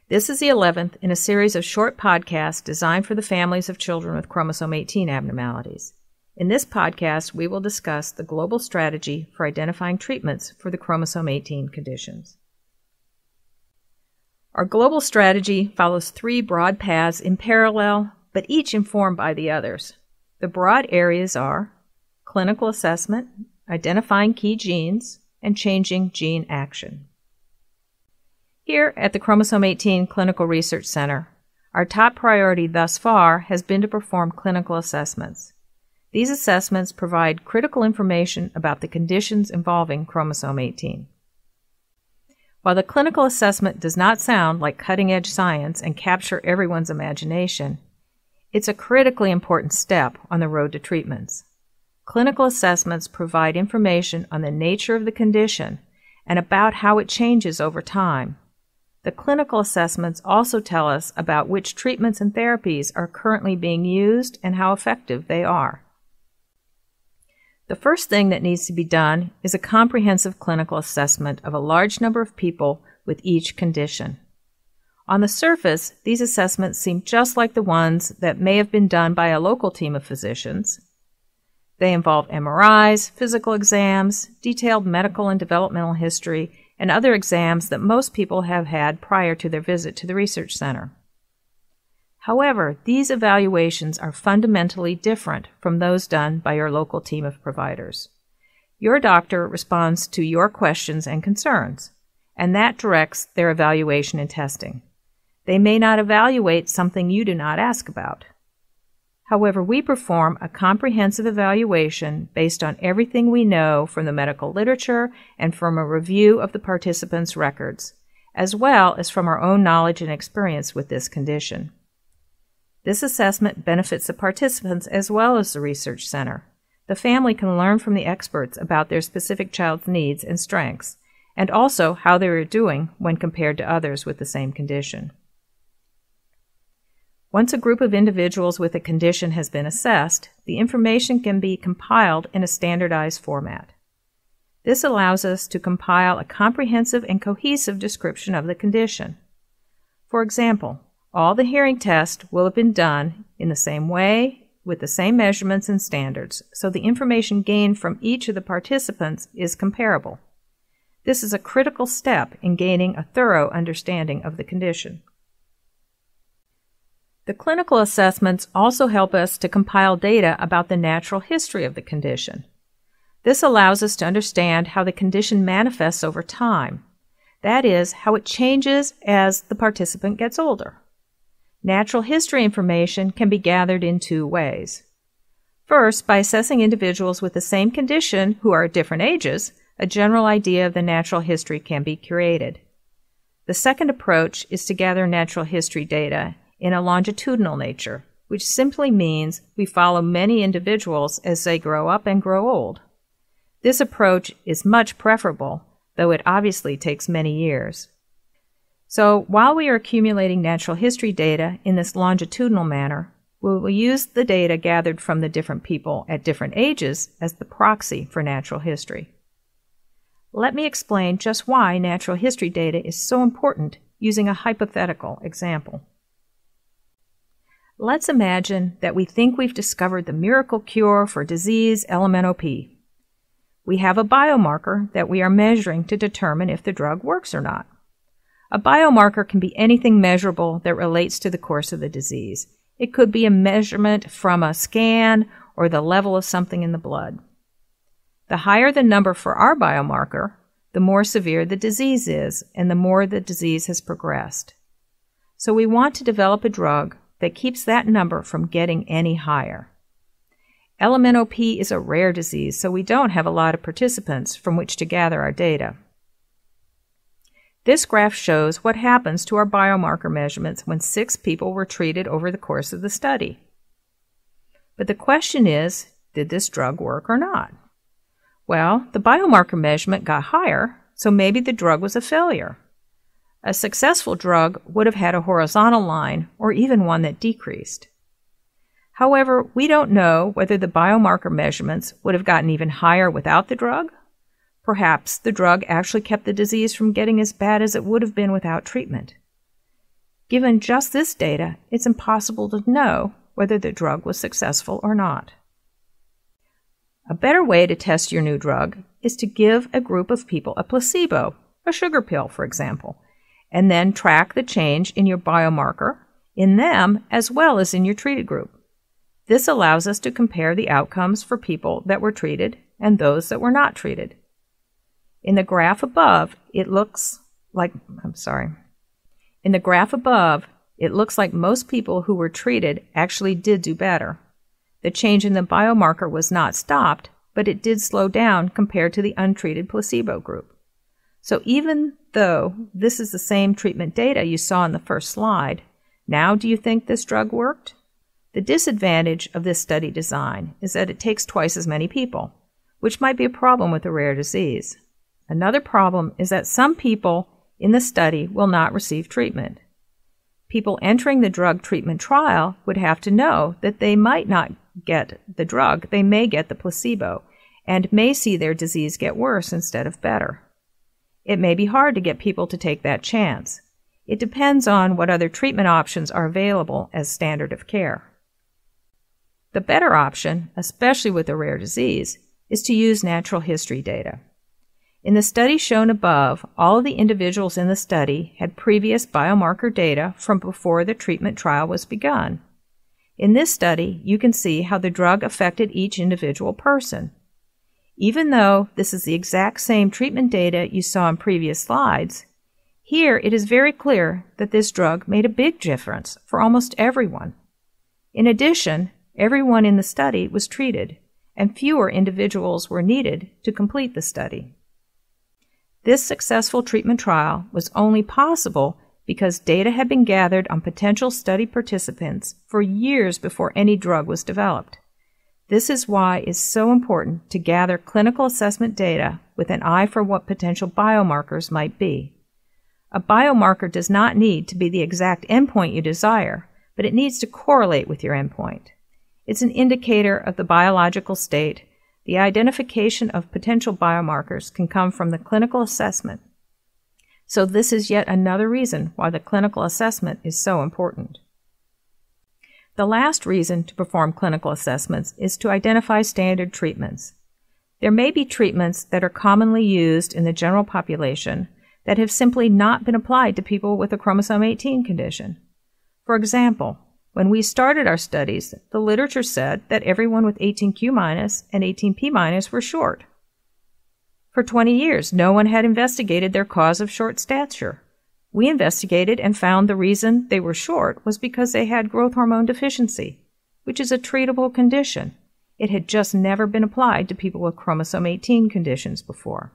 This is the 11th in a series of short podcasts designed for the families of children with chromosome 18 abnormalities. In this podcast, we will discuss the global strategy for identifying treatments for the chromosome 18 conditions. Our global strategy follows three broad paths in parallel, but each informed by the others. The broad areas are clinical assessment, identifying key genes, and changing gene action. Here at the Chromosome 18 Clinical Research Center, our top priority thus far has been to perform clinical assessments. These assessments provide critical information about the conditions involving chromosome 18. While the clinical assessment does not sound like cutting-edge science and capture everyone's imagination, it's a critically important step on the road to treatments. Clinical assessments provide information on the nature of the condition and about how it changes over time. The clinical assessments also tell us about which treatments and therapies are currently being used and how effective they are. The first thing that needs to be done is a comprehensive clinical assessment of a large number of people with each condition. On the surface, these assessments seem just like the ones that may have been done by a local team of physicians. They involve MRIs, physical exams, detailed medical and developmental history, and other exams that most people have had prior to their visit to the research center. However, these evaluations are fundamentally different from those done by your local team of providers. Your doctor responds to your questions and concerns, and that directs their evaluation and testing. They may not evaluate something you do not ask about. However, we perform a comprehensive evaluation based on everything we know from the medical literature and from a review of the participants' records, as well as from our own knowledge and experience with this condition. This assessment benefits the participants as well as the research center. The family can learn from the experts about their specific child's needs and strengths, and also how they are doing when compared to others with the same condition. Once a group of individuals with a condition has been assessed, the information can be compiled in a standardized format. This allows us to compile a comprehensive and cohesive description of the condition. For example, all the hearing tests will have been done in the same way, with the same measurements and standards, so the information gained from each of the participants is comparable. This is a critical step in gaining a thorough understanding of the condition. The clinical assessments also help us to compile data about the natural history of the condition. This allows us to understand how the condition manifests over time. That is, how it changes as the participant gets older. Natural history information can be gathered in two ways. First, by assessing individuals with the same condition who are at different ages, a general idea of the natural history can be created. The second approach is to gather natural history data in a longitudinal nature, which simply means we follow many individuals as they grow up and grow old. This approach is much preferable, though it obviously takes many years. So while we are accumulating natural history data in this longitudinal manner, we will use the data gathered from the different people at different ages as the proxy for natural history. Let me explain just why natural history data is so important using a hypothetical example. Let's imagine that we think we've discovered the miracle cure for disease LMNOP. We have a biomarker that we are measuring to determine if the drug works or not. A biomarker can be anything measurable that relates to the course of the disease. It could be a measurement from a scan or the level of something in the blood. The higher the number for our biomarker, the more severe the disease is and the more the disease has progressed. So we want to develop a drug that keeps that number from getting any higher. LMNOP is a rare disease, so we don't have a lot of participants from which to gather our data. This graph shows what happens to our biomarker measurements when 6 people were treated over the course of the study. But the question is, did this drug work or not? Well, the biomarker measurement got higher, so maybe the drug was a failure. A successful drug would have had a horizontal line or even one that decreased. However, we don't know whether the biomarker measurements would have gotten even higher without the drug. Perhaps the drug actually kept the disease from getting as bad as it would have been without treatment. Given just this data, it's impossible to know whether the drug was successful or not. A better way to test your new drug is to give a group of people a placebo, a sugar pill, for example, and then track the change in your biomarker in them as well as in your treated group. This allows us to compare the outcomes for people that were treated and those that were not treated. In the graph above, it looks like most people who were treated actually did do better. The change in the biomarker was not stopped, but it did slow down compared to the untreated placebo group. So even though this is the same treatment data you saw in the first slide, now do you think this drug worked? The disadvantage of this study design is that it takes twice as many people, which might be a problem with a rare disease. Another problem is that some people in the study will not receive treatment. People entering the drug treatment trial would have to know that they might not get the drug, they may get the placebo, and may see their disease get worse instead of better. It may be hard to get people to take that chance. It depends on what other treatment options are available as standard of care. The better option, especially with a rare disease, is to use natural history data. In the study shown above, all of the individuals in the study had previous biomarker data from before the treatment trial was begun. In this study, you can see how the drug affected each individual person. Even though this is the exact same treatment data you saw in previous slides, here it is very clear that this drug made a big difference for almost everyone. In addition, everyone in the study was treated, and fewer individuals were needed to complete the study. This successful treatment trial was only possible because data had been gathered on potential study participants for years before any drug was developed. This is why it's so important to gather clinical assessment data with an eye for what potential biomarkers might be. A biomarker does not need to be the exact endpoint you desire, but it needs to correlate with your endpoint. It's an indicator of the biological state. The identification of potential biomarkers can come from the clinical assessment. So this is yet another reason why the clinical assessment is so important. The last reason to perform clinical assessments is to identify standard treatments. There may be treatments that are commonly used in the general population that have simply not been applied to people with a chromosome 18 condition. For example, when we started our studies, the literature said that everyone with 18q- and 18p- were short. For 20 years, no one had investigated their cause of short stature. We investigated and found the reason they were short was because they had growth hormone deficiency, which is a treatable condition. It had just never been applied to people with chromosome 18 conditions before.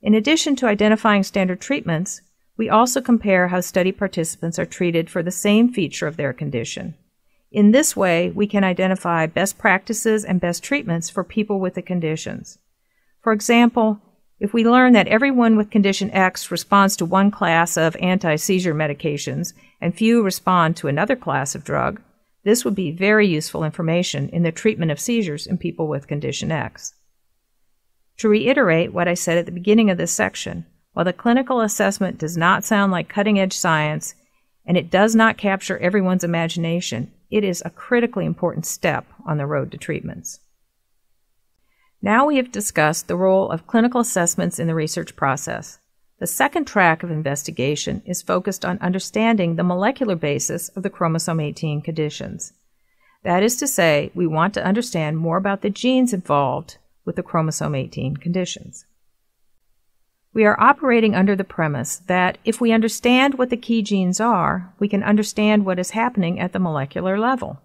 In addition to identifying standard treatments, we also compare how study participants are treated for the same feature of their condition. In this way, we can identify best practices and best treatments for people with the conditions. For example, if we learn that everyone with condition X responds to one class of anti-seizure medications and few respond to another class of drug, this would be very useful information in the treatment of seizures in people with condition X. To reiterate what I said at the beginning of this section, while the clinical assessment does not sound like cutting-edge science and it does not capture everyone's imagination, it is a critically important step on the road to treatments. Now we have discussed the role of clinical assessments in the research process. The second track of investigation is focused on understanding the molecular basis of the chromosome 18 conditions. That is to say, we want to understand more about the genes involved with the chromosome 18 conditions. We are operating under the premise that if we understand what the key genes are, we can understand what is happening at the molecular level.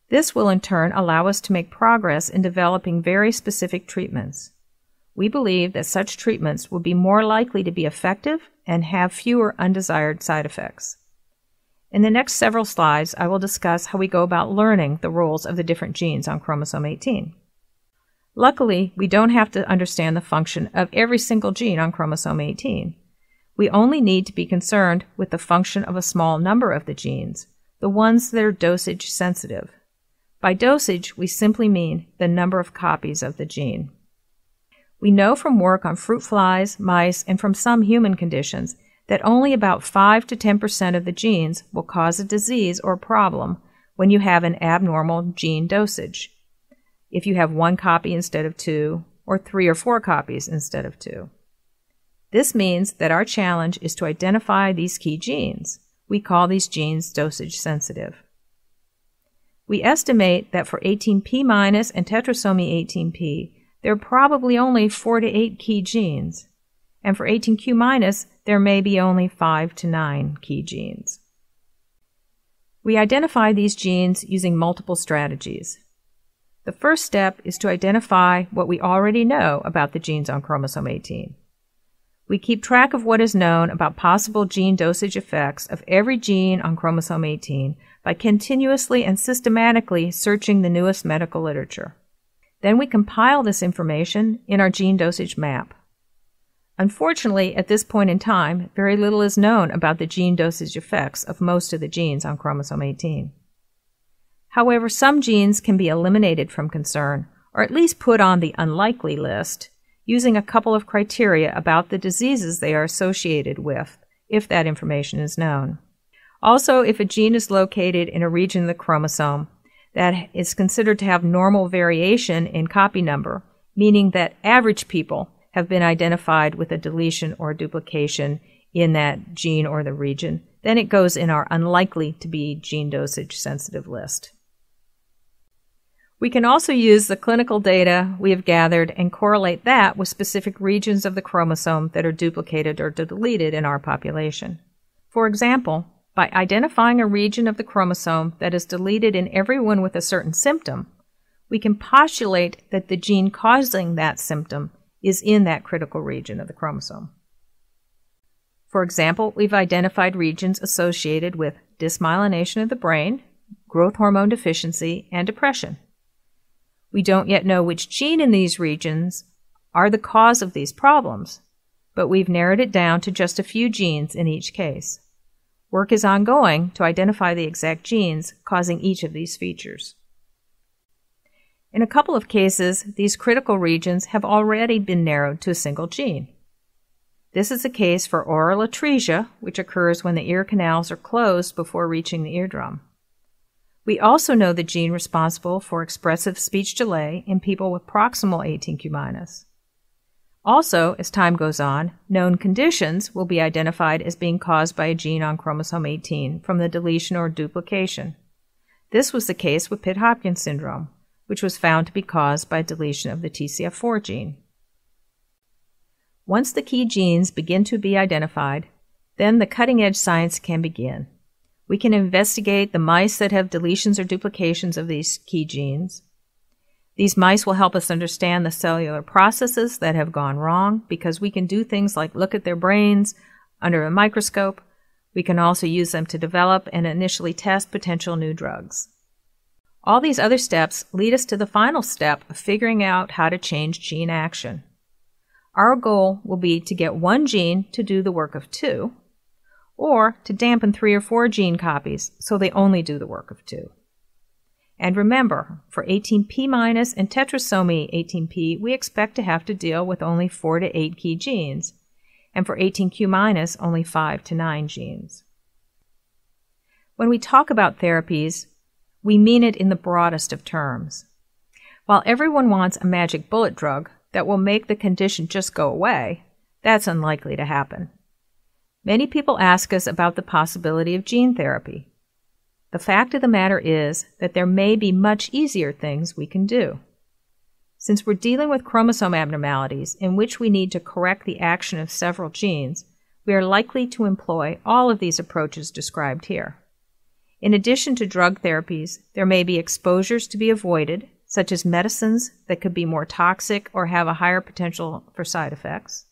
This will in turn allow us to make progress in developing very specific treatments. We believe that such treatments will be more likely to be effective and have fewer undesired side effects. In the next several slides, I will discuss how we go about learning the roles of the different genes on chromosome 18. Luckily, we don't have to understand the function of every single gene on chromosome 18. We only need to be concerned with the function of a small number of the genes, the ones that are dosage sensitive. By dosage, we simply mean the number of copies of the gene. We know from work on fruit flies, mice, and from some human conditions that only about 5 to 10% of the genes will cause a disease or problem when you have an abnormal gene dosage, if you have 1 copy instead of 2, or 3 or 4 copies instead of 2. This means that our challenge is to identify these key genes. We call these genes dosage sensitive. We estimate that for 18p- and tetrasomy 18p, there are probably only 4 to 8 key genes, and for 18q-, there may be only 5 to 9 key genes. We identify these genes using multiple strategies. The first step is to identify what we already know about the genes on chromosome 18. We keep track of what is known about possible gene dosage effects of every gene on chromosome 18 by continuously and systematically searching the newest medical literature. Then we compile this information in our gene dosage map. Unfortunately, at this point in time, very little is known about the gene dosage effects of most of the genes on chromosome 18. However, some genes can be eliminated from concern, or at least put on the unlikely list, using a couple of criteria about the diseases they are associated with, if that information is known. Also, if a gene is located in a region of the chromosome that is considered to have normal variation in copy number, meaning that average people have been identified with a deletion or duplication in that gene or the region, then it goes in our unlikely to be gene dosage sensitive list. We can also use the clinical data we have gathered and correlate that with specific regions of the chromosome that are duplicated or deleted in our population. For example, by identifying a region of the chromosome that is deleted in everyone with a certain symptom, we can postulate that the gene causing that symptom is in that critical region of the chromosome. For example, we've identified regions associated with dysmyelination of the brain, growth hormone deficiency, and depression. We don't yet know which gene in these regions are the cause of these problems, but we've narrowed it down to just a few genes in each case. Work is ongoing to identify the exact genes causing each of these features. In a couple of cases, these critical regions have already been narrowed to a single gene. This is the case for oral atresia, which occurs when the ear canals are closed before reaching the eardrum. We also know the gene responsible for expressive speech delay in people with proximal 18q-. Also, as time goes on, known conditions will be identified as being caused by a gene on chromosome 18 from the deletion or duplication. This was the case with Pitt-Hopkins syndrome, which was found to be caused by deletion of the TCF4 gene. Once the key genes begin to be identified, then the cutting-edge science can begin. We can investigate the mice that have deletions or duplications of these key genes. These mice will help us understand the cellular processes that have gone wrong because we can do things like look at their brains under a microscope. We can also use them to develop and initially test potential new drugs. All these other steps lead us to the final step of figuring out how to change gene action. Our goal will be to get one gene to do the work of 2, or to dampen 3 or 4 gene copies so they only do the work of 2. And remember, for 18p- and tetrasomy 18p, we expect to have to deal with only 4 to 8 key genes, and for 18q-, only 5 to 9 genes. When we talk about therapies, we mean it in the broadest of terms. While everyone wants a magic bullet drug that will make the condition just go away, that's unlikely to happen. Many people ask us about the possibility of gene therapy. The fact of the matter is that there may be much easier things we can do. Since we're dealing with chromosome abnormalities in which we need to correct the action of several genes, we are likely to employ all of these approaches described here. In addition to drug therapies, there may be exposures to be avoided, such as medicines that could be more toxic or have a higher potential for side effects.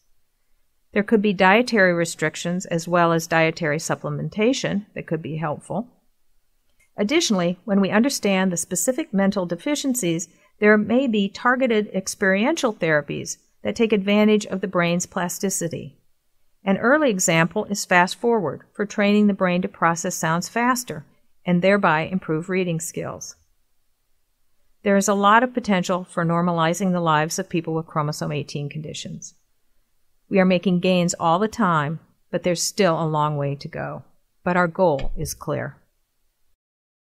There could be dietary restrictions as well as dietary supplementation that could be helpful. Additionally, when we understand the specific mental deficiencies, there may be targeted experiential therapies that take advantage of the brain's plasticity. An early example is fast forward for training the brain to process sounds faster and thereby improve reading skills. There is a lot of potential for normalizing the lives of people with chromosome 18 conditions. We are making gains all the time, but there's still a long way to go. But our goal is clear.